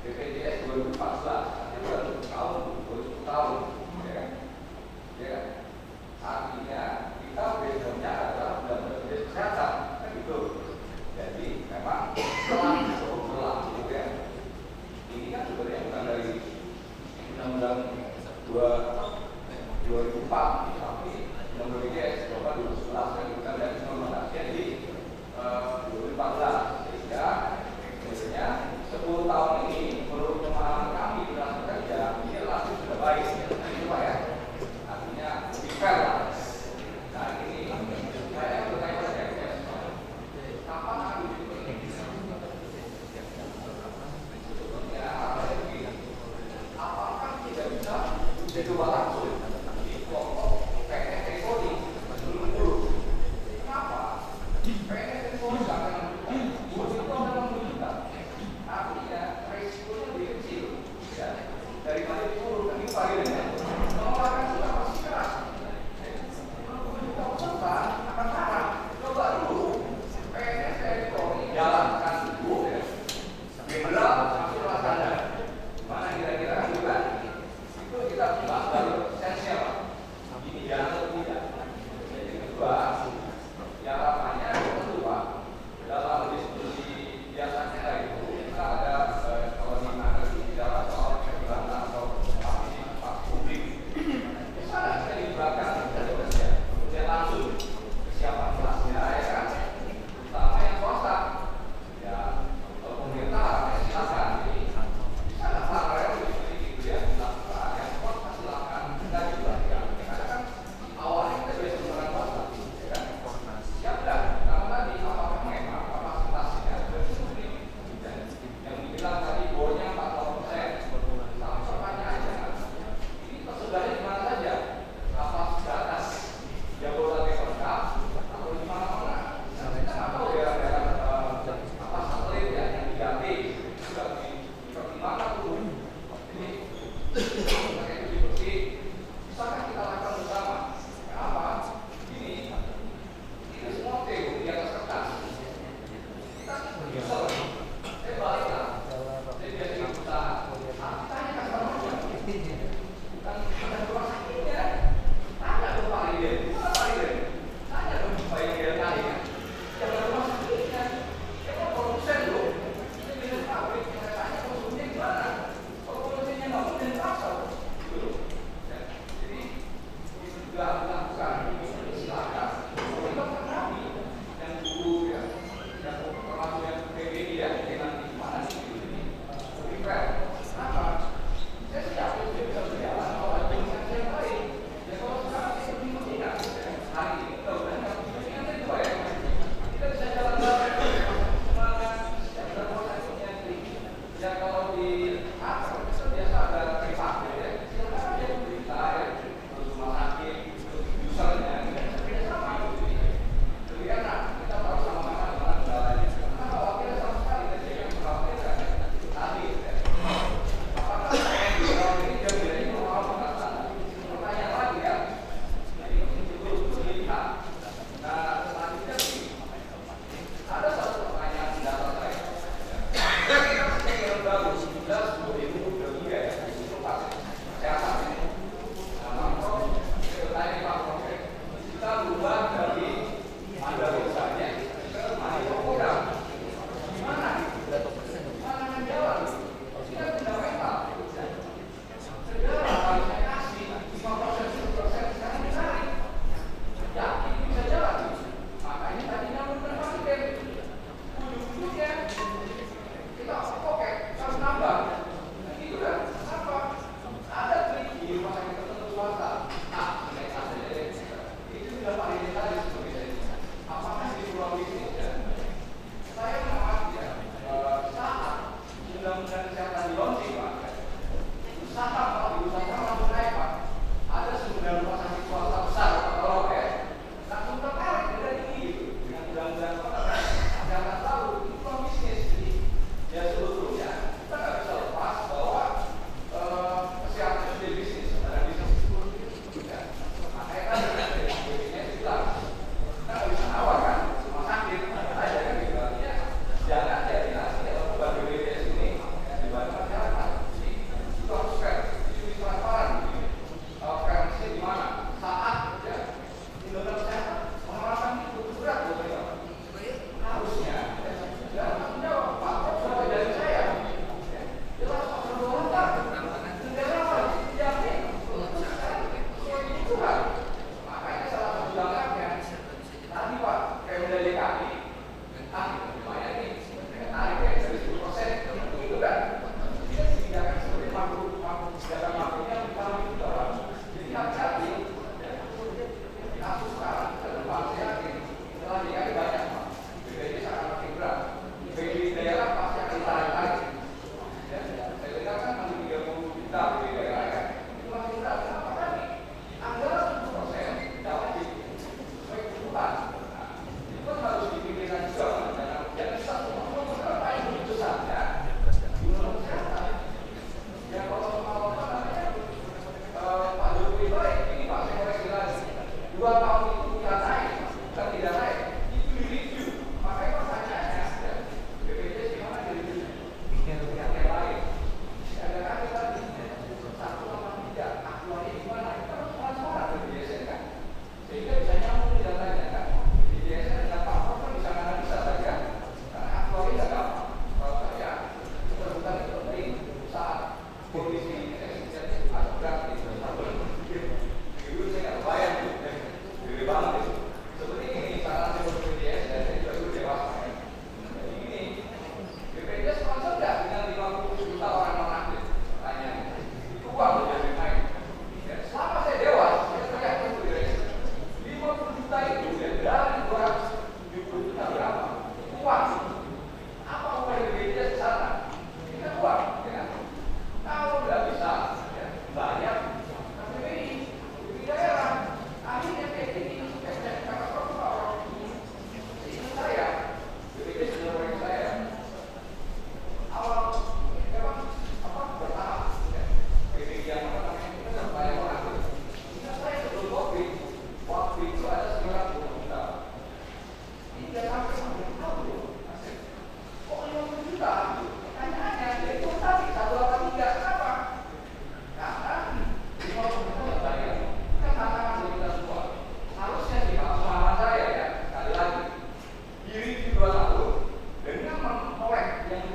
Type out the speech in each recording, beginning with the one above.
BPJS 2014, artinya baru 10 tahun, baru 10 tahun, ya kan? Ya kan? Artinya kita backgroundnya adalah undang-undang BPJS Kesehatan, kan gitu. Jadi memang telah cukup berlaku, gitu ya. Ini kan sebenarnya bukan dari undang-undang 2004, tapi undang-undang BPJS 2011 kan bukan dari implementasinya di 2014, sehingga sebenarnya 10 tahun ini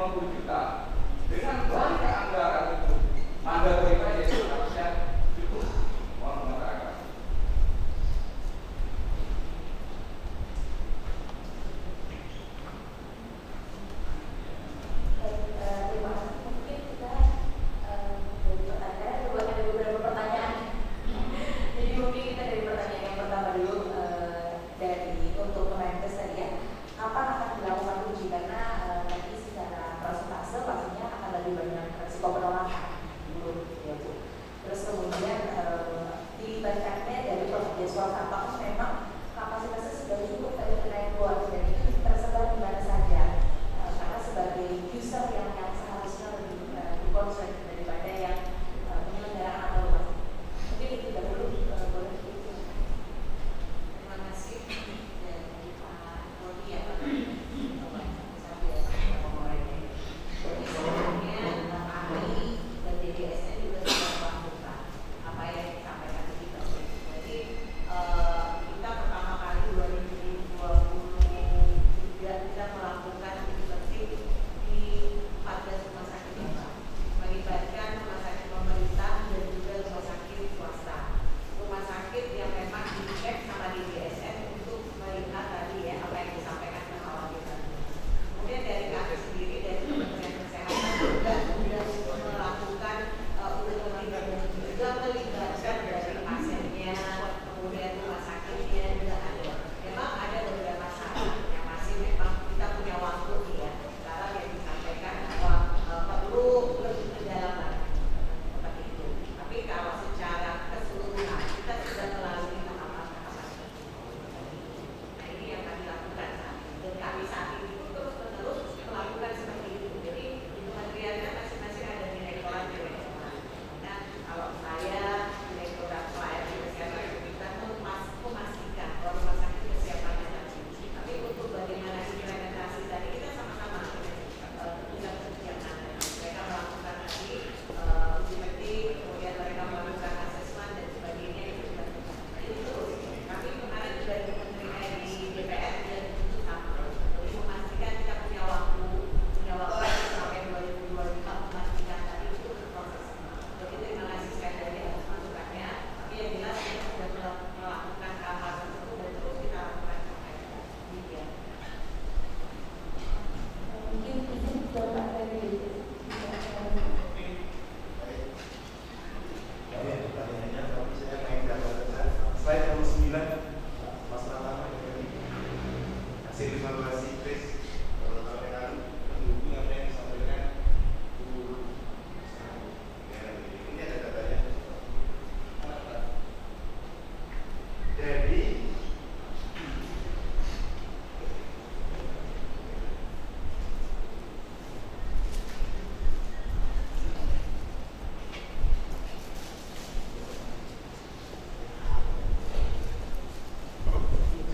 50 juta dengan banyak anggaran itu mandatory saja itu harusnya cukup. Mohon masyarakat. Terima kasih. Mungkin kita dari pertanyaan ada beberapa pertanyaan. Jadi mungkin kita dari pertanyaan yang pertama dulu, dari untuk Kemenkes tadi ya, kapan akan dilakukan uji, karena nanti secara persentase pastinya akan lebih banyak resiko penolakan dulu ya Bu. Terus kemudian dilibatkannya dari pekerja swasta, apakah memang kapasitasnya sudah cukup dari kenaikan luar dan itu tersebar di mana saja, karena sebagai user yang seharusnya lebih concern daripada yang penyelenggaraan atau luas. Mungkin itu dahulu boleh itu. Terima kasih dari Pak Rodi ya Pak. Jadi sebenarnya kami dan DDSN juga sudah melakukan apa yang disampaikan di kita. Jadi kita pertama kali 2023 kita melakukan seperti di 14 rumah sakit ya, melibatkan rumah sakit pemerintah dan juga rumah sakit swasta. Rumah sakit yang memang dicek sama DDSN untuk melihat tadi ya apa yang disampaikan kekhawatiran. Kemudian dari kami sendiri dari Kementerian Kesehatan juga sudah melakukan juga melibatkan dari pasiennya, kemudian rumah sakitnya juga ada. Memang ada beberapa syarat yang masih memang kita punya waktu nih ya. Sekarang yang disampaikan bahwa perlu lebih pendalaman seperti itu. Tapi kalau secara keseluruhan kita sudah melalui tahapan-tahapan tersebut. Nah ini yang kami lakukan saat ini. Dan kami saat ini pun terus-menerus melakukan seperti itu. Jadi di kementeriannya masing-masing ada direktorat. Nah kalau saya direktorat pelayanan kesehatan kita memastikan bahwa rumah sakit kesiapannya tadi. Tapi untuk bagaimana implementasi tadi kita sama-sama dengan kebijakan. Mereka melakukan tadi uji petik, kemudian mereka melakukan asesmen dan sebagainya itu juga. Ini terus. Kami kemarin juga di kementerian di DPR dan itu sama. Jadi memastikan kita punya waktu sampai 2025 memastikan tadi itu berproses. Jadi terima kasih sekali lagi atas masukannya. Tapi yang jelas kita sudah melakukan hal-hal tersebut dan terus kita lakukan sampai demikian. Mungkin izin Bapak dari Pertanyaannya, tapi saya main data slide nomor 9, Mas Rama hasil evaluasi Kris tahun lalu mendukung apa yang disampaikan Bu. Ini ada datanya.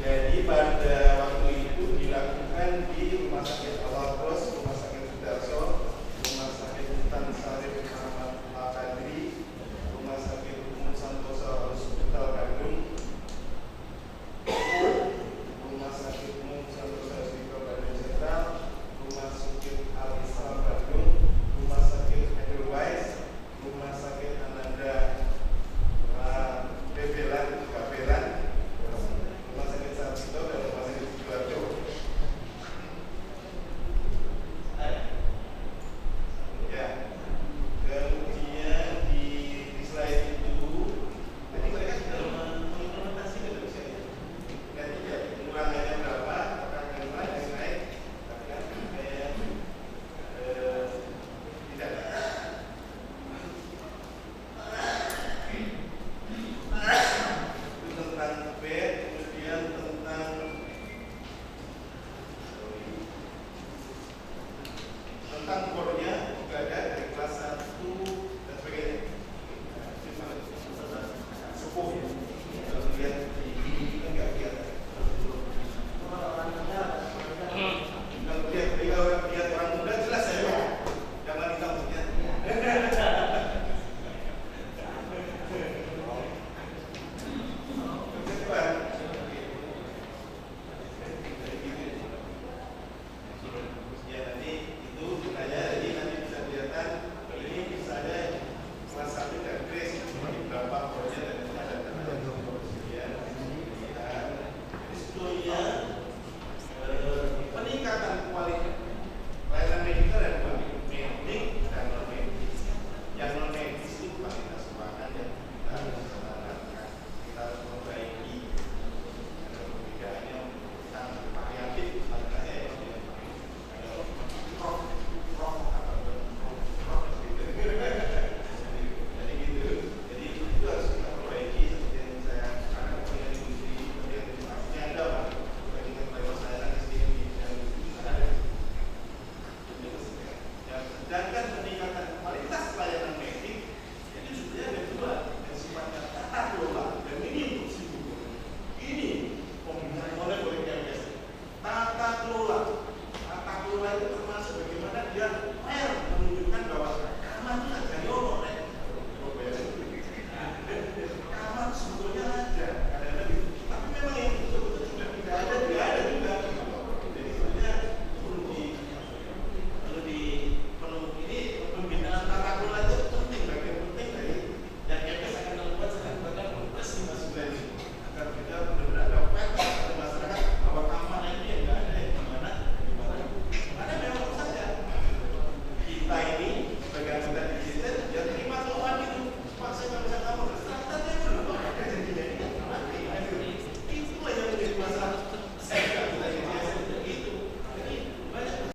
Jadi pada waktu itu dilakukan di Rumah Sakit Awal Cross, Rumah Sakit Sudarso, Rumah Sakit Hutan Sarif Ahmad Al-Kadri, Rumah Sakit Umum Santoso Hospital Bandung, Rumah Sakit Umum Santoso Hospital Bandung Sentral, Rumah Sakit Al-Islam Bandung, Rumah Sakit Edelweiss, Rumah Sakit Ananda Bebelan, Rumah Sakit Sarjito dan Rumah Sakit Sidoarjo. Ya, kemudian di slide itu, jadi mereka sudah mengimplementasikan itu saya. Nanti ya, pengurangannya berapa, apakah yang naik, tapi kan kayak tidak. Itu tentang bed, kemudian tentang